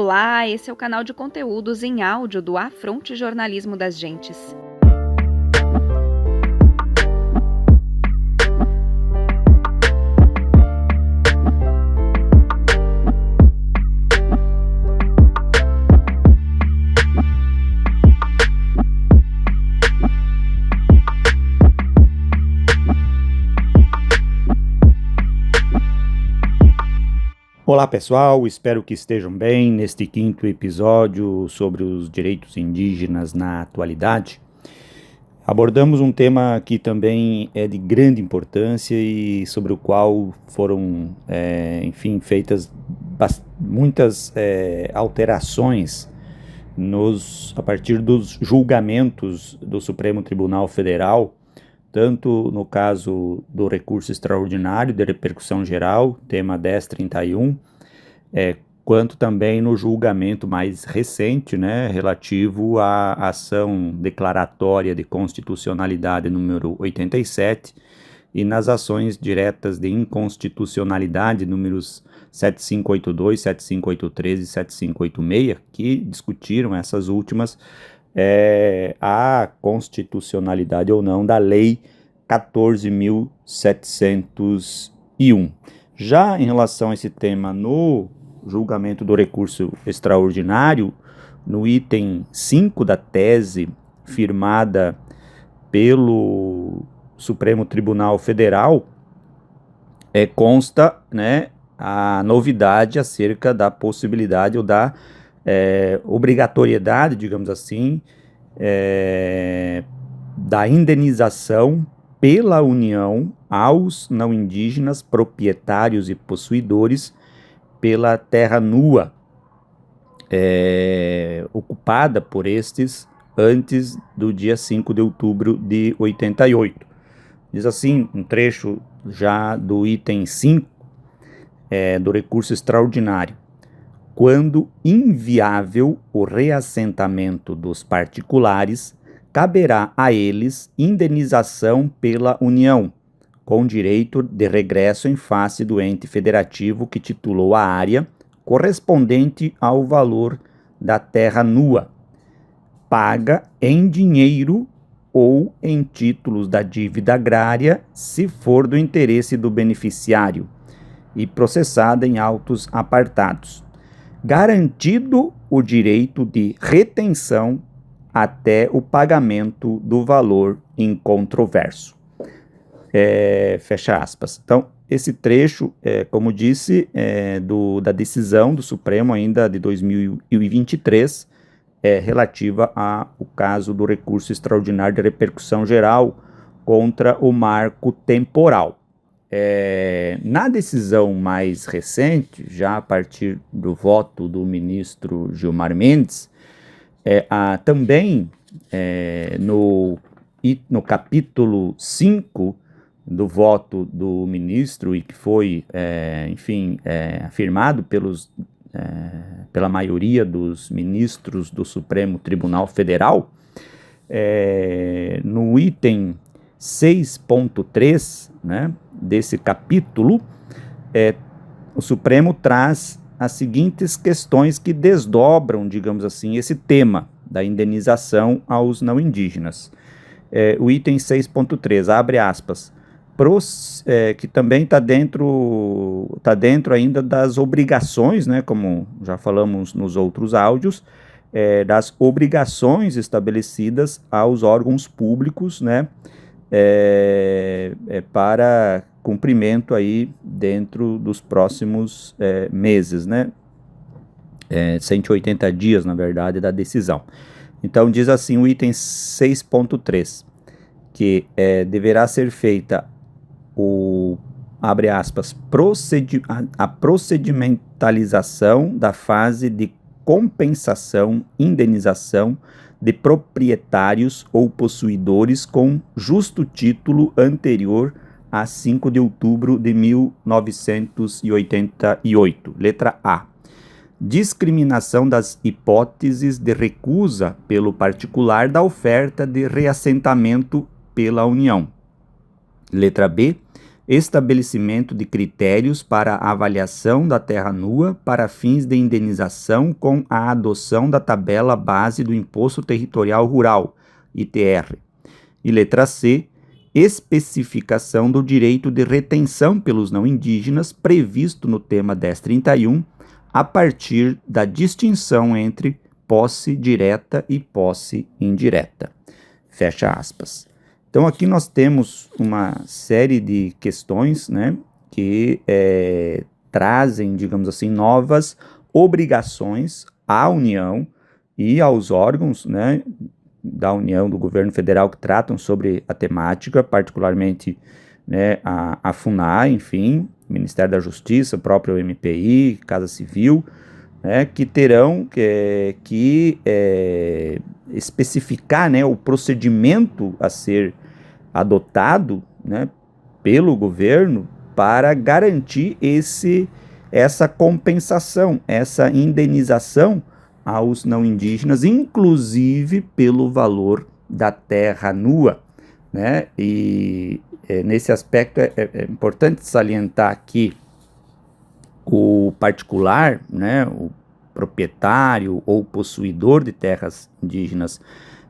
Olá, esse é o canal de conteúdos em áudio do Afronte Jornalismo das Gentes. Olá pessoal, espero que estejam bem neste quinto episódio sobre os direitos indígenas na atualidade. Abordamos um tema que também é de grande importância e sobre o qual foram, feitas muitas alterações a partir dos julgamentos do Supremo Tribunal Federal, tanto no caso do recurso extraordinário de repercussão geral, tema 1031, quanto também no julgamento mais recente, relativo à ação declaratória de constitucionalidade número 87 e nas ações diretas de inconstitucionalidade números 7582, 7583 e 7586, que discutiram essas últimas a constitucionalidade ou não da Lei 14.701. Já em relação a esse tema, no julgamento do recurso extraordinário, no item 5 da tese firmada pelo Supremo Tribunal Federal, consta a novidade acerca da possibilidade ou da obrigatoriedade, digamos assim, da indenização pela União aos não indígenas proprietários e possuidores pela terra nua ocupada por estes antes do dia 5 de outubro de 88. Diz assim, um trecho já do item 5 do recurso extraordinário. Quando inviável o reassentamento dos particulares, caberá a eles indenização pela União, com direito de regresso em face do ente federativo que titulou a área, correspondente ao valor da terra nua, paga em dinheiro ou em títulos da dívida agrária, se for do interesse do beneficiário, e processada em autos apartados, garantido o direito de retenção até o pagamento do valor incontroverso. Fecha aspas. Então, esse trecho, como disse, da decisão do Supremo ainda de 2023, relativa ao caso do recurso extraordinário de repercussão geral contra o marco temporal. Na decisão mais recente, já a partir do voto do ministro Gilmar Mendes, também no capítulo 5 do voto do ministro, e que foi, afirmado pela maioria dos ministros do Supremo Tribunal Federal, no item 6.3, desse capítulo, o Supremo traz as seguintes questões que desdobram, digamos assim, esse tema da indenização aos não indígenas. O item 6.3, abre aspas, que também está dentro ainda das obrigações, como já falamos nos outros áudios, das obrigações estabelecidas aos órgãos públicos, para cumprimento aí dentro dos próximos meses, 180 dias, na verdade, da decisão. Então, diz assim o item 6.3, que deverá ser feita abre aspas, a procedimentalização da fase de compensação, indenização de proprietários ou possuidores com justo título anterior a 5 de outubro de 1988. Letra A. Discriminação das hipóteses de recusa pelo particular da oferta de reassentamento pela União. Letra B. estabelecimento de critérios para a avaliação da terra nua para fins de indenização com a adoção da tabela base do Imposto Territorial Rural, ITR. E letra C, especificação do direito de retenção pelos não indígenas previsto no tema 1031, a partir da distinção entre posse direta e posse indireta. Fecha aspas. Então aqui nós temos uma série de questões, né, que trazem, digamos assim, novas obrigações à União e aos órgãos, né, da União, do governo federal, que tratam sobre a temática, particularmente, né, a FUNAI, enfim, Ministério da Justiça, o próprio MPI, Casa Civil, né, que terão que especificar, né, o procedimento a ser adotado, né, pelo governo para garantir essa compensação, essa indenização aos não indígenas, inclusive pelo valor da terra nua, né? E nesse aspecto é importante salientar que o particular, né, o proprietário ou possuidor de terras indígenas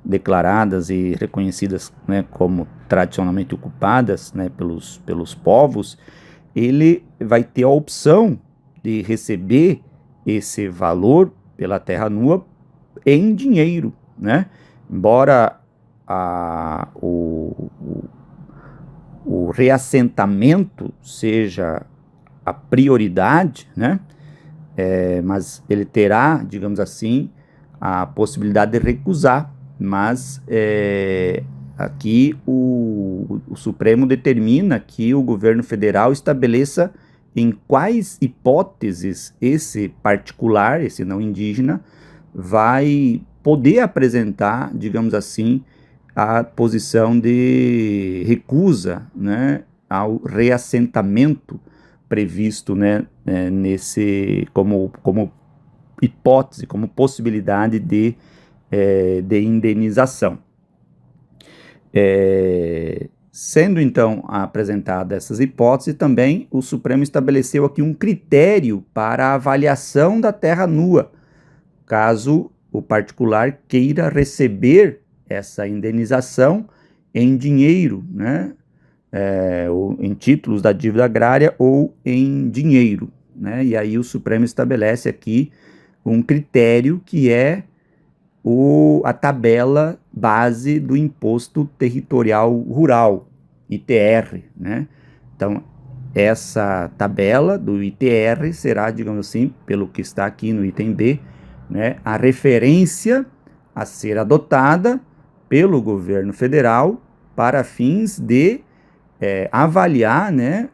declaradas e reconhecidas, né, como tradicionalmente ocupadas, né, pelos povos, ele vai ter a opção de receber esse valor pela terra nua em dinheiro, né? Embora o reassentamento seja a prioridade, né? Mas ele terá, digamos assim, a possibilidade de recusar, mas aqui o Supremo determina que o governo federal estabeleça em quais hipóteses esse particular, esse não indígena, vai poder apresentar, digamos assim, a posição de recusa, né, ao reassentamento previsto, né, como hipótese, como possibilidade de indenização. Sendo então apresentadas essas hipóteses, também o Supremo estabeleceu aqui um critério para a avaliação da terra nua, caso o particular queira receber essa indenização em dinheiro, né, ou em títulos da dívida agrária ou em dinheiro, né, e aí o Supremo estabelece aqui um critério que é a tabela base do Imposto Territorial Rural, ITR, né? Então, essa tabela do ITR será, digamos assim, pelo que está aqui no item B, né, a referência a ser adotada pelo governo federal para fins de avaliar, né,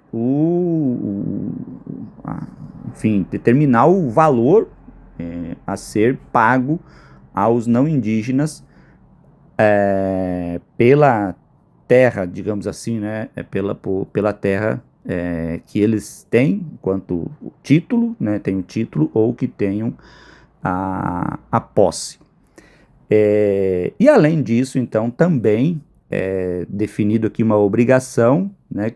enfim, determinar o valor a ser pago aos não indígenas pela terra, digamos assim, né, pela terra que eles têm enquanto título, né, tem o título ou que tenham a posse. E além disso, então, também é definido aqui uma obrigação, né,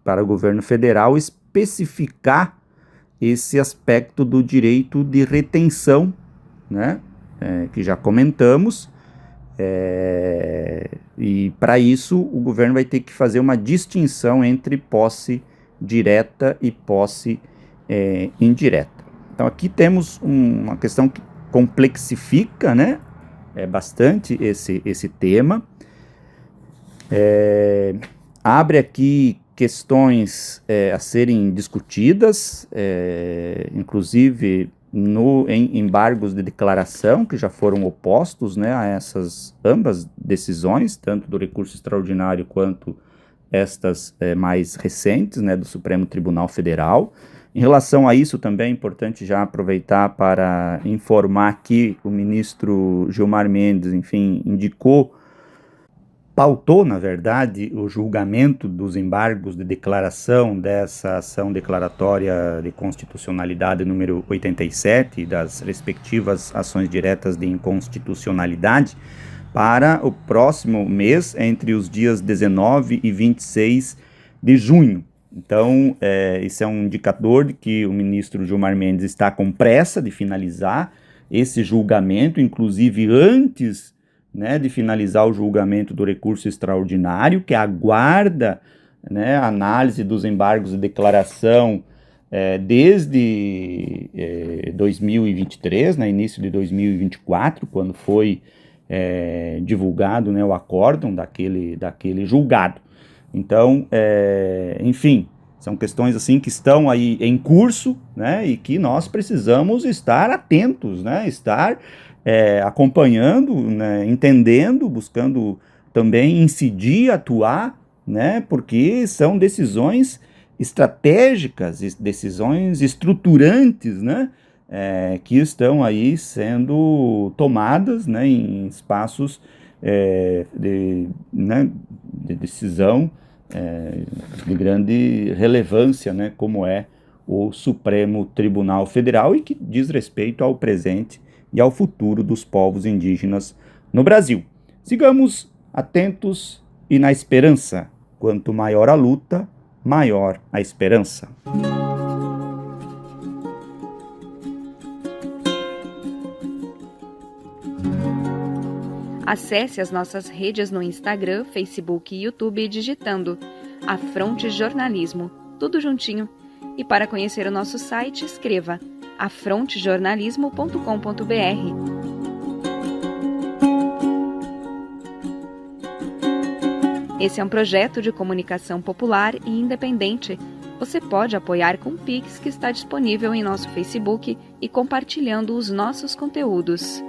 para o governo federal especificar esse aspecto do direito de retenção, né, que já comentamos, e para isso o governo vai ter que fazer uma distinção entre posse direta e posse indireta. Então aqui temos uma questão que complexifica, né, bastante esse tema, abre aqui questões a serem discutidas, inclusive em embargos de declaração que já foram opostos, né, a essas ambas decisões, tanto do recurso extraordinário quanto estas mais recentes, né, do Supremo Tribunal Federal. Em relação a isso também é importante já aproveitar para informar que o ministro Gilmar Mendes, enfim, pautou, na verdade, o julgamento dos embargos de declaração dessa ação declaratória de constitucionalidade número 87 e das respectivas ações diretas de inconstitucionalidade para o próximo mês, entre os dias 19 e 26 de junho. Então, esse é um indicador de que o ministro Gilmar Mendes está com pressa de finalizar esse julgamento, inclusive antes, né, de finalizar o julgamento do recurso extraordinário, que aguarda, né, a análise dos embargos de declaração desde 2023, né, início de 2024, quando foi divulgado, né, o acórdão daquele julgado. Então, enfim, são questões assim que estão aí em curso, né, e que nós precisamos estar atentos, né, estar acompanhando, né, entendendo, buscando também incidir, atuar, né, porque são decisões estratégicas, decisões estruturantes, né, que estão aí sendo tomadas, né, em espaços né, de decisão de grande relevância, né, como é o Supremo Tribunal Federal e que diz respeito ao presente e ao futuro dos povos indígenas no Brasil. Sigamos atentos e na esperança. Quanto maior a luta, maior a esperança. Acesse as nossas redes no Instagram, Facebook e YouTube digitando Afronte Jornalismo, tudo juntinho. E para conhecer o nosso site, escreva afrontejornalismo.com.br. Esse é um projeto de comunicação popular e independente. Você pode apoiar com o Pix que está disponível em nosso Facebook e compartilhando os nossos conteúdos.